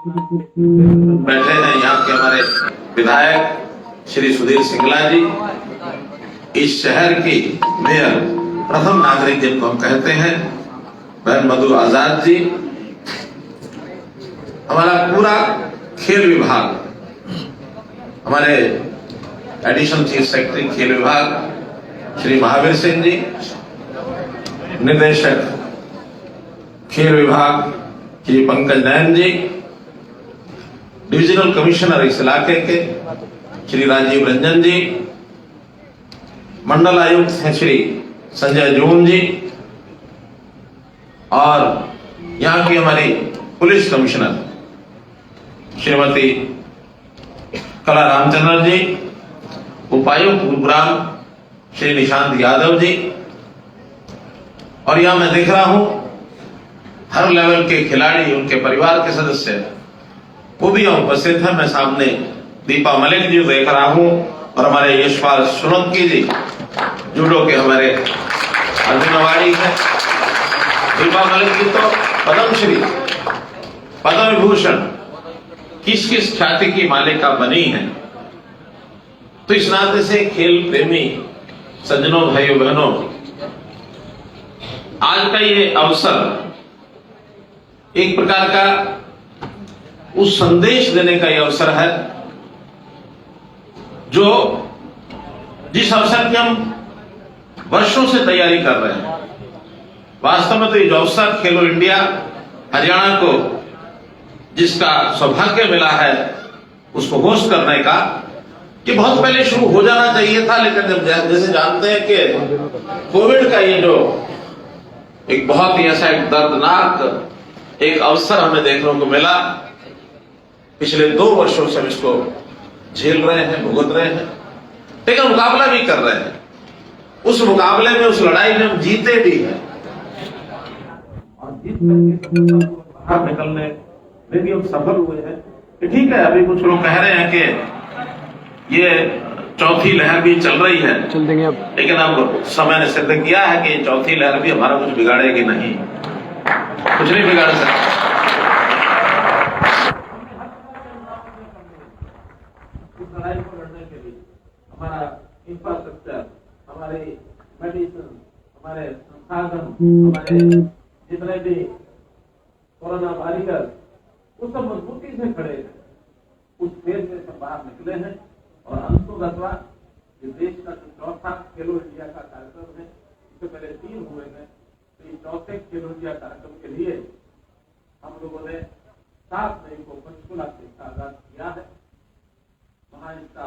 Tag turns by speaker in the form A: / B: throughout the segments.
A: बैठे हैं यहाँ के हमारे विधायक श्री सुधीर सिंगला जी, इस शहर की मेयर, प्रथम नागरिक जिनको हम कहते हैं, बहन मधु आजाद जी, हमारा पूरा खेल विभाग, हमारे एडिशनल चीफ सेक्रेटरी खेल विभाग श्री महावीर सिंह जी, निदेशक खेल विभाग श्री पंकज नयन जी, डिविजनल कमिश्नर इस इलाके के श्री राजीव रंजन जी, मंडल आयुक्त हैं श्री संजय जून जी, और यहाँ की हमारी पुलिस कमिश्नर श्रीमती कला रामचंद्रन जी, उपायुक्त गुरुग्राम श्री निशांत यादव जी, और यहां मैं देख रहा हूं हर लेवल के खिलाड़ी, उनके परिवार के सदस्य वो भी यहाँ उपस्थित है। मैं सामने दीपा मलिक जी देख रहा हूं, और हमारे यशपाल सोलंकी जी जूडो के हमारे अर्जुन अवार्डी है। दीपा मलिक जी तो पद्मश्री, पद्म विभूषण, किस किस ख्याति की मालिका बनी है। तो इस नाते से खेल प्रेमी सज्जनों, भाइयों बहनों, आज का ये अवसर एक प्रकार का उस संदेश देने का ये अवसर है जो जिस अवसर की हम वर्षों से तैयारी कर रहे हैं। वास्तव में तो ये जो अवसर खेलो इंडिया हरियाणा को जिसका सौभाग्य मिला है उसको होस्ट करने का, ये बहुत पहले शुरू हो जाना चाहिए था, लेकिन जब जैसे जानते हैं कि कोविड का ये जो एक बहुत ही ऐसा एक दर्दनाक एक अवसर हमें देखने को मिला, पिछले 2 वर्षों से हम इसको झेल रहे हैं, भुगत रहे हैं, लेकिन मुकाबला भी कर रहे हैं। उस मुकाबले में, उस लड़ाई में हम जीते भी हैं, और जीत करके बाहर निकलने में भी हम सफल हुए हैं। ठीक है, अभी कुछ लोग कह रहे हैं कि ये चौथी लहर भी चल रही है,
B: चल देंगे अब,
A: लेकिन अब समय ने सिद्ध किया है कि चौथी लहर भी हमारा कुछ बिगाड़ेगी नहीं, कुछ नहीं बिगाड़ सकता। इस लड़ाई को लड़ने के लिए हमारा इंफ्रास्ट्रक्चर, हमारे मेडिसिन, हमारे संसाधन, हमारे जितने भी कोरोना वॉरियर्स, वो सब मजबूती से खड़े हैं। उस फेज से सब बाहर निकले हैं, और अंतोगतवा ये देश का जो चौथा खेलो इंडिया का कार्यक्रम है, इससे पहले 3 हुए हैं, तो इस चौथे खेलो इंडिया कार्यक्रम के लिए हम लोगों ने 7 मई को पंचकुला से इसका आगाज किया है। वहां इसका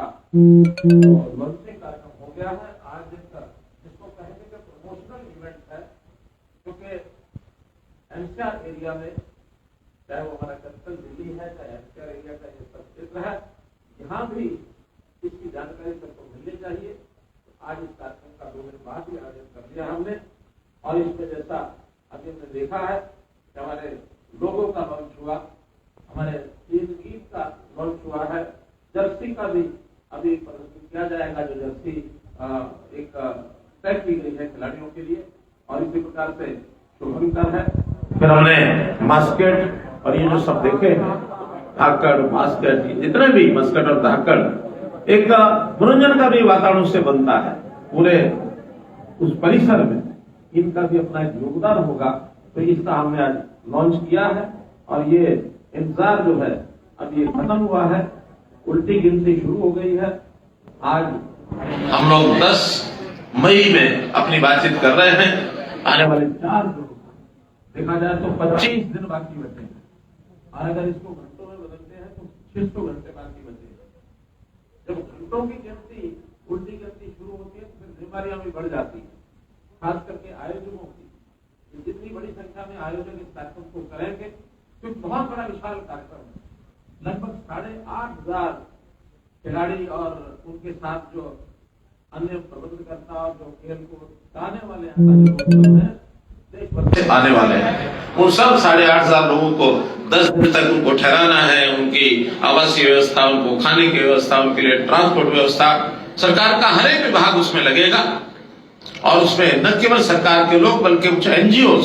A: लॉन्चिंग कार्यक्रम हो गया है। आज जिसको कहेंगे कि प्रमोशनल इवेंट है, क्योंकि एनसीआर एरिया में, चाहे वो हमारा कैपिटल दिल्ली है, चाहे एनसीआर एरिया का ये सब क्षेत्र है, यहाँ भी इसकी जानकारी सबको मिलनी चाहिए। तो आज इस कार्यक्रम का 2 दिन बाद ही आयोजन कर लिया हमने, और इसमें जैसा अभी हमने देखा है कि हमारे लोगों का लॉन्च हुआ, हमारे गीत का लॉन्च हुआ है, जर्सी का भी अभी प्रदर्शित किया जाएगा, जो जर्सी एक तय की गई है खिलाड़ियों के लिए, और इसी प्रकार से शुभंकर है। फिर हमने मास्केट, और ये जो सब देखे धाकड़, मास्केट, जितने भी मस्कट और धाकड़, एक मनोरंजन का भी वातावरण से बनता है पूरे उस परिसर में, इनका भी अपना एक योगदान होगा। तो इसका हमने आज लॉन्च किया है, और ये इंतजार जो है अब ये खत्म हुआ है, उल्टी गिनती शुरू हो गई है। आज हम लोग 10 मई में अपनी बातचीत कर रहे हैं। आने वाले 4 दिन देखा जाए तो 25 दिन बाकी बचे हैं, और अगर इसको घंटों में बदलते हैं तो 600 घंटे बाकी बचे हैं। जब घंटों की गिनती, उल्टी गिनती शुरू होती है तो फिर जिम्मेदारियां भी बढ़ जाती है, खास करके आयोजकों की। जितनी बड़ी संख्या में आयोजक इस कार्यक्रम को करेंगे, क्योंकि बहुत बड़ा विशाल कार्यक्रम है, लगभग 8,500 खिलाड़ी और उनके साथ जो अन्य प्रबंधकर्ता और जो खेल को आने वाले हैं, देश भर से आने वाले हैं, उन सब 8,500 लोगों को 10 दिन तक उनको ठहराना है, उनकी आवासीय व्यवस्था, उनको खाने की व्यवस्था, उनके लिए ट्रांसपोर्ट व्यवस्था, सरकार का हर एक विभाग उसमें लगेगा। और उसमें न केवल सरकार के लोग बल्कि कुछ एनजीओ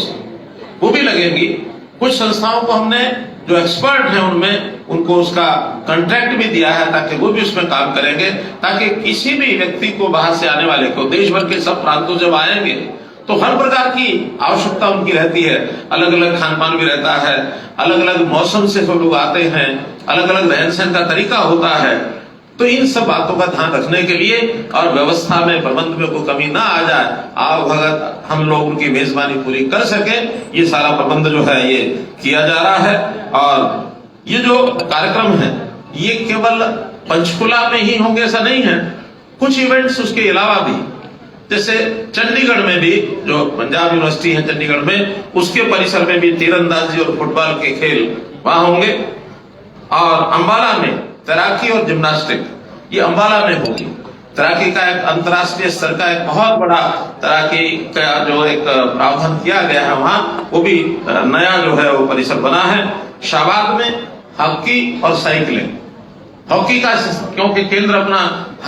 A: वो भी लगेंगी। कुछ संस्थाओं को हमने
B: जो एक्सपर्ट हैं उनमें उनको उसका कॉन्ट्रैक्ट भी दिया है ताकि वो भी उसमें काम करेंगे, ताकि किसी भी व्यक्ति को बाहर से आने वाले को, देश भर के सब प्रांतों जब आएंगे तो हर प्रकार की आवश्यकता उनकी रहती है। अलग अलग खान पान भी रहता है, अलग अलग मौसम से सब लोग आते हैं, अलग अलग रहन सहन का तरीका होता है। तो इन सब बातों का ध्यान रखने के लिए और व्यवस्था में, प्रबंध में कोई कमी ना आ जाए, आप भगत हम लोग उनकी मेजबानी पूरी कर सके, ये सारा प्रबंध जो है ये किया जा रहा है। और ये जो कार्यक्रम है ये केवल पंचकुला में ही होंगे ऐसा नहीं है, कुछ इवेंट्स उसके अलावा भी, जैसे चंडीगढ़ में भी जो पंजाब यूनिवर्सिटी है चंडीगढ़ में, उसके परिसर में भी तीरंदाजी और फुटबॉल के खेल वहां होंगे। और अंबाला में तैराकी और जिम्नास्टिक, ये अंबाला में होगी। तैराकी का एक अंतर्राष्ट्रीय स्तर का एक बहुत बड़ा तैराकी का जो एक प्रावधान किया गया है वहां, वो भी नया जो है वो परिसर बना है। शाहबाद में हॉकी और साइकिलिंग, हॉकी का क्योंकि केंद्र अपना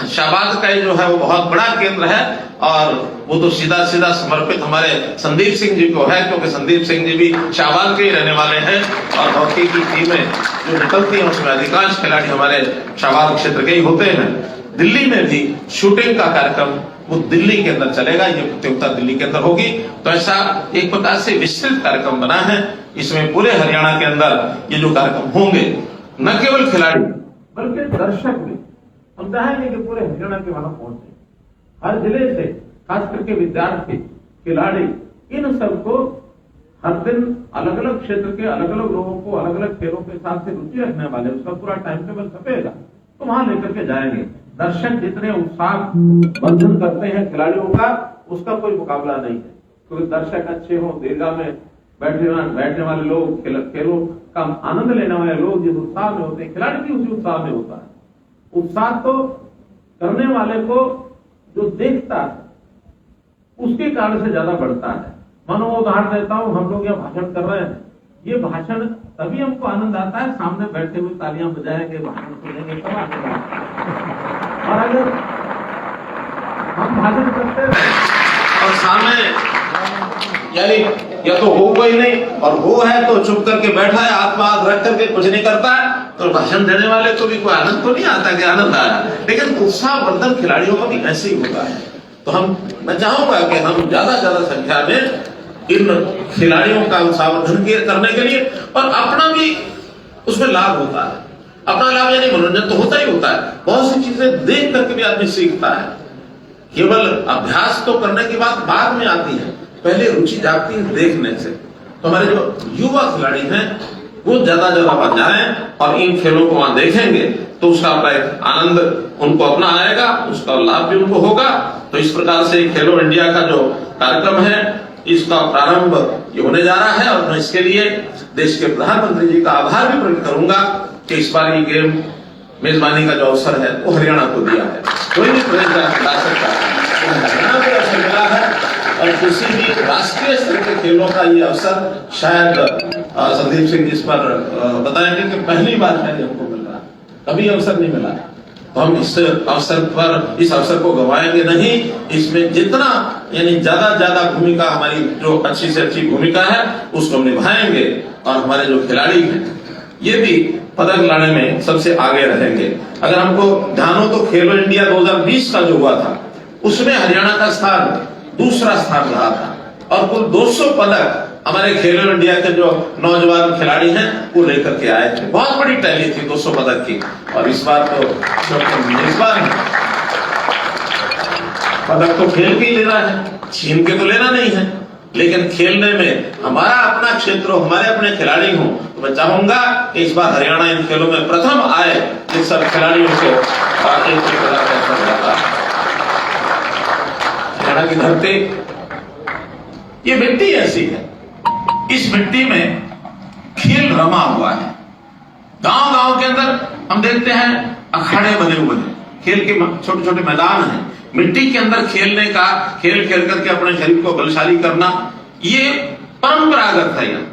B: शाहबाद का जो है वो बहुत बड़ा केंद्र है, और वो तो सीधा सीधा समर्पित हमारे संदीप सिंह जी को है, क्योंकि संदीप सिंह जी भी शाहबाद के ही रहने वाले हैं। और हॉकी की टीमें जो निकलती हैं उसमें अधिकांश खिलाड़ी हमारे शाहबाद क्षेत्र के ही होते हैं। दिल्ली में भी शूटिंग का कार्यक्रम वो दिल्ली के अंदर चलेगा, ये प्रतियोगिता दिल्ली के अंदर होगी। तो ऐसा एक प्रकार से विस्तृत कार्यक्रम बना है, इसमें पूरे हरियाणा के अंदर ये जो कार्यक्रम होंगे, न केवल खिलाड़ी बल्कि दर्शक भी, हम चाहेंगे कि पूरे हरियाणा के वहां पहुंचे, हर जिले से, खास करके विद्यार्थी, खिलाड़ी, इन सबको हर दिन अलग अलग क्षेत्र के अलग अलग लोगों को अलग अलग खेलों के साथ से रुचि रखने वाले, उसका पूरा टाइम टेबल छपेगा तो वहां लेकर के जाएंगे। दर्शक जितने उत्साह वर्धन करते हैं खिलाड़ियों का, उसका कोई मुकाबला नहीं है, क्योंकि दर्शक अच्छे हो, दीर्घा में बैठने वाले लोग, खेलों का आनंद लेने वाले लोग जिस उत्साह में होते हैं, खिलाड़ी भी उसी उत्साह में होता है। उत्साह तो करने वाले को जो देखता है उसके कारण से ज्यादा बढ़ता है। मानो उदाहरण देता हूं, हम लोग यहाँ भाषण कर रहे हैं, ये भाषण तभी हमको आनंद आता है सामने बैठे हुए तालियां बजाएंगे, भाषण सुनेंगे, तब आनंद आता है। और अगर हम भाषण करते हैं और सामने यानी या तो हो कोई नहीं, और वो है तो चुप करके बैठा है, हाथ में हाथ रख करके कुछ नहीं करता है, तो भाषण देने वाले को भी कोई आनंद तो नहीं आता कि आनंद आया। लेकिन उत्साहवर्धन खिलाड़ियों का भी ऐसे ही होता है। तो मैं चाहूंगा कि हम ज्यादा संख्या में इन खिलाड़ियों का उत्साहवर्धन करने के लिए, और अपना भी उसमें लाभ होता है। अपना लाभ यानी मनोरंजन तो होता ही होता है, बहुत सी चीजें देख करके भी आदमी सीखता है। केवल अभ्यास तो करने की बात बाद में आती है, पहले रुचि जागती है देखने से। तो हमारे जो युवा खिलाड़ी हैं वो ज्यादा वहां जाएं और इन खेलों को वहां देखेंगे तो उसका एक आनंद उनको अपना आएगा, उसका लाभ भी उनको होगा। तो इस प्रकार से खेलो इंडिया का जो कार्यक्रम है इसका प्रारंभ ये होने जा रहा है, और मैं इसके लिए देश के प्रधानमंत्री जी का आभार भी प्रकट करूंगा कि इस बार ये गेम मेजबानी का जो अवसर है वो हरियाणा को दिया है। कोई भी प्रदेश ला सकता है, हरियाणा को अवसर मिला है, और किसी भी राष्ट्रीय स्तर के खेलों का ये अवसर शायद संदीप सिंह जी इस पर बताएंगे कि पहली बार शायद हमको मिल रहा है, कभी अवसर नहीं मिला। तो हम इस अवसर को गंवाएंगे नहीं। इसमें जितना यानी ज्यादा भूमिका हमारी जो अच्छी से अच्छी भूमिका है उसको हम निभाएंगे, और हमारे जो खिलाड़ी हैं ये भी पदक लाने में सबसे आगे रहेंगे। अगर हमको ध्यान हो तो खेलो इंडिया 2020 का जो हुआ था उसमें हरियाणा का स्थान दूसरा स्थान रहा था, और कुल 200 पदक हमारे खेलो इंडिया के जो नौजवान खिलाड़ी हैं वो लेकर के आए थे। बहुत बड़ी टैली थी 200 पदक की, और इस बार तो मेजबान पदक तो खेल के ही लेना है, छीन के तो लेना नहीं है, लेकिन खेलने में हमारा अपना क्षेत्र हो, हमारे अपने खिलाड़ी हों। तो मैं चाहूंगा कि इस बार हरियाणा इन खेलों में प्रथम आए, इन सब खिलाड़ियों को हरियाणा की धरती, ये मिट्टी ऐसी है, इस मिट्टी में खेल रमा हुआ है। गांव के अंदर हम देखते हैं अखाड़े बने हुए हैं, खेल के छोटे छोटे मैदान हैं, मिट्टी के अंदर खेलने का, खेल खेल करके अपने शरीर को बलशाली करना, ये परंपरागत है यहाँ।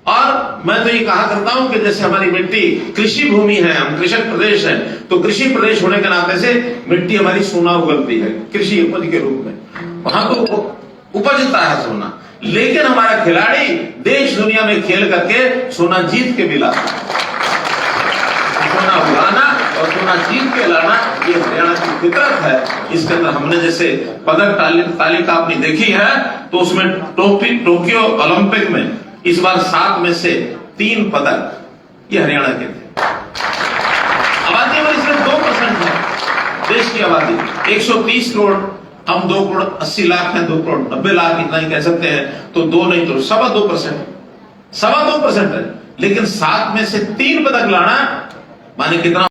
B: और मैं तो ये कहा करता हूं कि जैसे हमारी मिट्टी कृषि भूमि है, हम कृषक प्रदेश है, तो कृषि प्रदेश होने के नाते से मिट्टी हमारी सोना उगलती है कृषि उपज के रूप में, वहां तो उपजता है सोना। लेकिन हमारा खिलाड़ी देश दुनिया में खेल करके सोना जीत के भी लाता है। सोना उड़ाना और सोना जीत के लाना ये हरियाणा की फितरत है। इसके अंदर हमने जैसे पदक तालिका आपने देखी है, तो उसमें टोक्यो ओलंपिक में इस बार 7 में से 3 पदक ये हरियाणा के थे। आबादी में सिर्फ 2% है देश की आबादी, 130 करोड़, हम 2 करोड़ 80 लाख हैं, 2 करोड़ 90 लाख इतना ही कह सकते हैं, तो 2 नहीं तो 2.25% है। लेकिन 7 में से 3 पदक लाना माने कितना